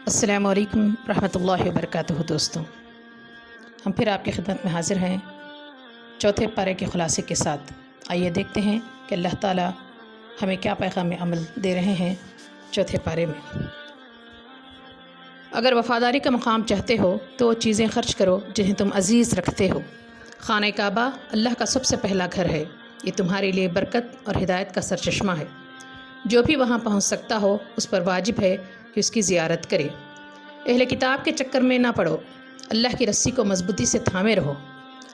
السلام علیکم ورحمۃ اللہ وبرکاتہ۔ دوستوں، ہم پھر آپ کی خدمت میں حاضر ہیں چوتھے پارے کے خلاصے کے ساتھ۔ آئیے دیکھتے ہیں کہ اللہ تعالیٰ ہمیں کیا پیغام عمل دے رہے ہیں چوتھے پارے میں۔ اگر وفاداری کا مقام چاہتے ہو تو وہ چیزیں خرچ کرو جنہیں تم عزیز رکھتے ہو۔ خانہ کعبہ اللہ کا سب سے پہلا گھر ہے۔ یہ تمہارے لیے برکت اور ہدایت کا سرچشمہ ہے۔ جو بھی وہاں پہنچ سکتا ہو اس پر واجب ہے کہ اس کی زیارت کرے۔ اہل کتاب کے چکر میں نہ پڑو، اللہ کی رسی کو مضبوطی سے تھامے رہو۔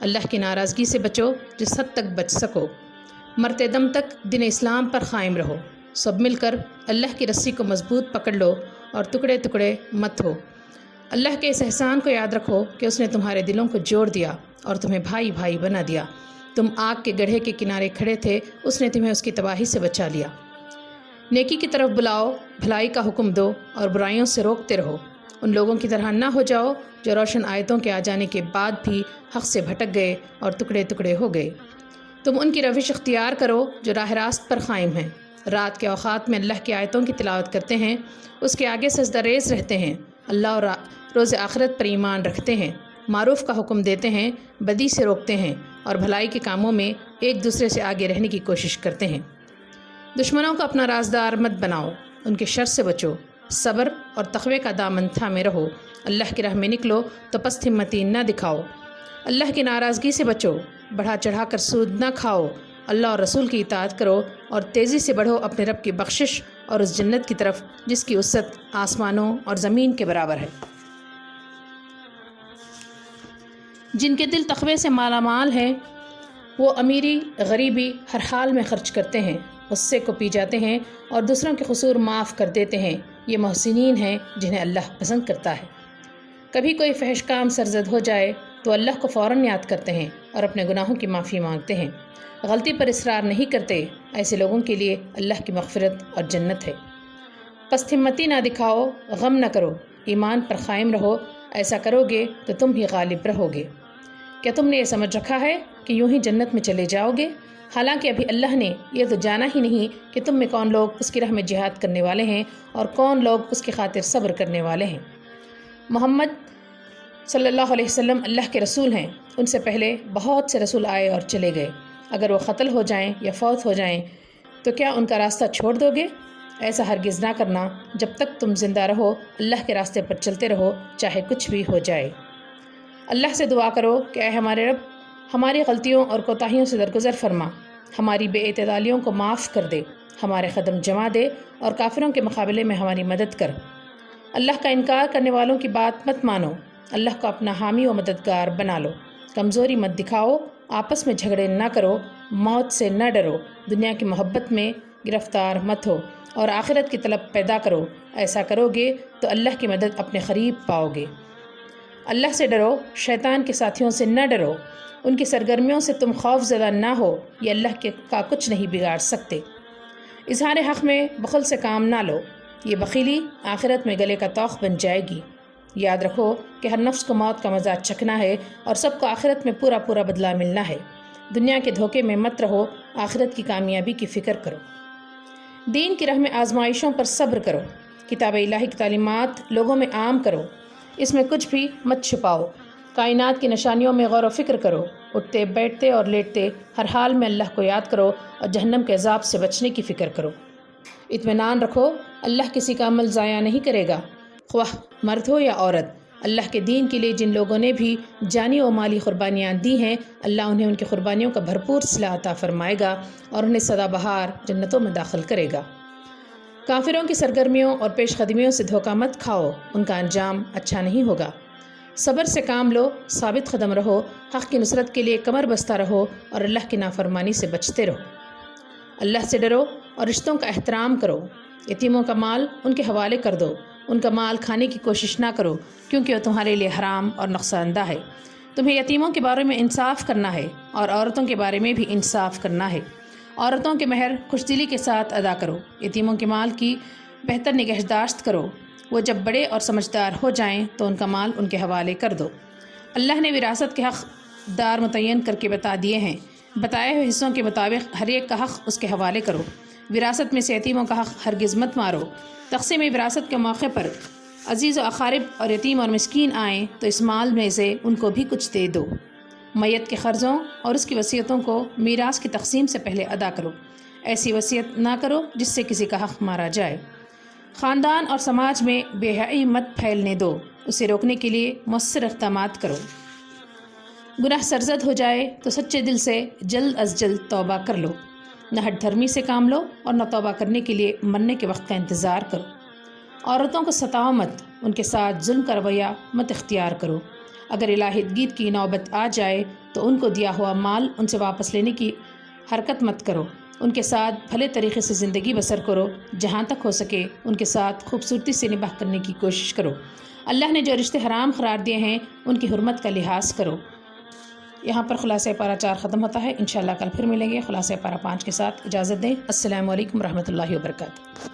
اللہ کی ناراضگی سے بچو جس حد تک بچ سکو۔ مرتے دم تک دین اسلام پر قائم رہو۔ سب مل کر اللہ کی رسی کو مضبوط پکڑ لو اور ٹکڑے ٹکڑے مت ہو۔ اللہ کے اس احسان کو یاد رکھو کہ اس نے تمہارے دلوں کو جوڑ دیا اور تمہیں بھائی بھائی بنا دیا۔ تم آگ کے گڑھے کے کنارے کھڑے تھے، اس نے تمہیں اس کی تباہی سے بچا لیا۔ نیکی کی طرف بلاؤ، بھلائی کا حکم دو اور برائیوں سے روکتے رہو۔ ان لوگوں کی طرح نہ ہو جاؤ جو روشن آیتوں کے آ جانے کے بعد بھی حق سے بھٹک گئے اور ٹکڑے ٹکڑے ہو گئے۔ تم ان کی روش اختیار کرو جو راہ راست پر قائم ہیں۔ رات کے اوقات میں اللہ کی آیتوں کی تلاوت کرتے ہیں، اس کے آگے سجدہ ریز رہتے ہیں، اللہ اور روز آخرت پر ایمان رکھتے ہیں، معروف کا حکم دیتے ہیں، بدی سے روکتے ہیں اور بھلائی کے کاموں میں ایک دوسرے سے آگے رہنے کی کوشش کرتے ہیں۔ دشمنوں کو اپنا رازدار مت بناؤ، ان کے شر سے بچو۔ صبر اور تقوی کا دامن تھامے رہو۔ اللہ کی راہ میں نکلو تو پست ہمتی نہ دکھاؤ۔ اللہ کی ناراضگی سے بچو، بڑھا چڑھا کر سود نہ کھاؤ۔ اللہ اور رسول کی اطاعت کرو اور تیزی سے بڑھو اپنے رب کی بخشش اور اس جنت کی طرف جس کی وسعت آسمانوں اور زمین کے برابر ہے۔ جن کے دل تقوی سے مالا مال ہیں وہ امیری غریبی ہر حال میں خرچ کرتے ہیں، غصے کو پی جاتے ہیں اور دوسروں کے قصور معاف کر دیتے ہیں۔ یہ محسنین ہیں جنہیں اللہ پسند کرتا ہے۔ کبھی کوئی فحش کام سرزد ہو جائے تو اللہ کو فوراً یاد کرتے ہیں اور اپنے گناہوں کی معافی مانگتے ہیں۔ غلطی پر اصرار نہیں کرتے، ایسے لوگوں کے لیے اللہ کی مغفرت اور جنت ہے۔ پست ہمتی نہ دکھاؤ، غم نہ کرو، ایمان پر قائم رہو، ایسا کرو گے تو تم ہی غالب رہو گے۔ کیا تم نے یہ سمجھ رکھا ہے کہ یوں ہی جنت میں چلے جاؤ گے؟ حالانکہ ابھی اللہ نے یہ تو جانا ہی نہیں کہ تم میں کون لوگ اس کی راہ میں جہاد کرنے والے ہیں اور کون لوگ اس کی خاطر صبر کرنے والے ہیں۔ محمد صلی اللہ علیہ وسلم اللہ کے رسول ہیں۔ ان سے پہلے بہت سے رسول آئے اور چلے گئے۔ اگر وہ قتل ہو جائیں یا فوت ہو جائیں تو کیا ان کا راستہ چھوڑ دو گے؟ ایسا ہرگز نہ کرنا۔ جب تک تم زندہ رہو اللہ کے راستے پر چلتے رہو، چاہے کچھ بھی ہو جائے۔ اللہ سے دعا کرو کہ اے ہمارے رب، ہماری غلطیوں اور کوتاہیوں سے درگزر فرما، ہماری بے اعتدالیوں کو معاف کر دے، ہمارے قدم جما دے اور کافروں کے مقابلے میں ہماری مدد کر۔ اللہ کا انکار کرنے والوں کی بات مت مانو، اللہ کو اپنا حامی و مددگار بنا لو۔ کمزوری مت دکھاؤ، آپس میں جھگڑے نہ کرو، موت سے نہ ڈرو، دنیا کی محبت میں گرفتار مت ہو اور آخرت کی طلب پیدا کرو۔ ایسا کرو گے تو اللہ کی مدد اپنے قریب پاؤ گے۔ اللہ سے ڈرو، شیطان کے ساتھیوں سے نہ ڈرو، ان کی سرگرمیوں سے تم خوف زدہ نہ ہو، یہ اللہ کا کچھ نہیں بگاڑ سکتے۔ اظہار حق میں بخل سے کام نہ لو، یہ بخیلی آخرت میں گلے کا طوق بن جائے گی۔ یاد رکھو کہ ہر نفس کو موت کا مزہ چکھنا ہے اور سب کو آخرت میں پورا پورا بدلہ ملنا ہے۔ دنیا کے دھوکے میں مت رہو، آخرت کی کامیابی کی فکر کرو۔ دین کی راہ میں آزمائشوں پر صبر کرو، کتاب الہی کی تعلیمات لوگوں میں عام کرو، اس میں کچھ بھی مت چھپاؤ۔ کائنات کی نشانیوں میں غور و فکر کرو، اٹھتے بیٹھتے اور لیٹتے ہر حال میں اللہ کو یاد کرو اور جہنم کے عذاب سے بچنے کی فکر کرو۔ اطمینان رکھو، اللہ کسی کا عمل ضائع نہیں کرے گا، خواہ مرد ہو یا عورت۔ اللہ کے دین کے لیے جن لوگوں نے بھی جانی و مالی قربانیاں دی ہیں، اللہ انہیں ان کی قربانیوں کا بھرپور صلہ عطا فرمائے گا اور انہیں سدا بہار جنتوں میں داخل کرے گا۔ کافروں کی سرگرمیوں اور پیش قدمیوں سے دھوکہ مت کھاؤ، ان کا انجام اچھا نہیں ہوگا۔ صبر سے کام لو، ثابت قدم رہو، حق کی نصرت کے لیے کمر بستہ رہو اور اللہ کی نافرمانی سے بچتے رہو۔ اللہ سے ڈرو اور رشتوں کا احترام کرو۔ یتیموں کا مال ان کے حوالے کر دو، ان کا مال کھانے کی کوشش نہ کرو کیونکہ وہ تمہارے لیے حرام اور نقصان دہ ہے۔ تمہیں یتیموں کے بارے میں انصاف کرنا ہے اور عورتوں کے بارے میں بھی انصاف کرنا ہے۔ عورتوں کے مہر خوش دلی کے ساتھ ادا کرو، یتیموں کے مال کی بہتر نگہداشت کرو۔ وہ جب بڑے اور سمجھدار ہو جائیں تو ان کا مال ان کے حوالے کر دو۔ اللہ نے وراثت کے حق دار متعین کر کے بتا دیے ہیں، بتائے ہوئے حصوں کے مطابق ہر ایک کا حق اس کے حوالے کرو۔ وراثت میں سے یتیموں کا حق ہرگز مت مارو۔ تقسیم وراثت کے موقع پر عزیز و اقارب اور یتیم اور مسکین آئیں تو اس مال میں سے ان کو بھی کچھ دے دو۔ میت کے قرضوں اور اس کی وصیتوں کو میراث کی تقسیم سے پہلے ادا کرو۔ ایسی وصیت نہ کرو جس سے کسی کا حق مارا جائے۔ خاندان اور سماج میں بے حیائی مت پھیلنے دو، اسے روکنے کے لیے مؤثر اقدامات کرو۔ گناہ سرزد ہو جائے تو سچے دل سے جلد از جلد توبہ کر لو، نہ ہٹ دھرمی سے کام لو اور نہ توبہ کرنے کے لیے مرنے کے وقت کا انتظار کرو۔ عورتوں کو ستاؤ مت، ان کے ساتھ ظلم کا رویہ مت اختیار کرو۔ اگر علیحدگی کی نوبت آ جائے تو ان کو دیا ہوا مال ان سے واپس لینے کی حرکت مت کرو۔ ان کے ساتھ بھلے طریقے سے زندگی بسر کرو، جہاں تک ہو سکے ان کے ساتھ خوبصورتی سے نباہ کرنے کی کوشش کرو۔ اللہ نے جو رشتے حرام قرار دیے ہیں ان کی حرمت کا لحاظ کرو۔ یہاں پر خلاصہ پارہ 4 ختم ہوتا ہے۔ انشاءاللہ کل پھر ملیں گے خلاصہ پارہ 5 کے ساتھ۔ اجازت دیں۔ السلام علیکم ورحمۃ اللہ وبرکاتہ۔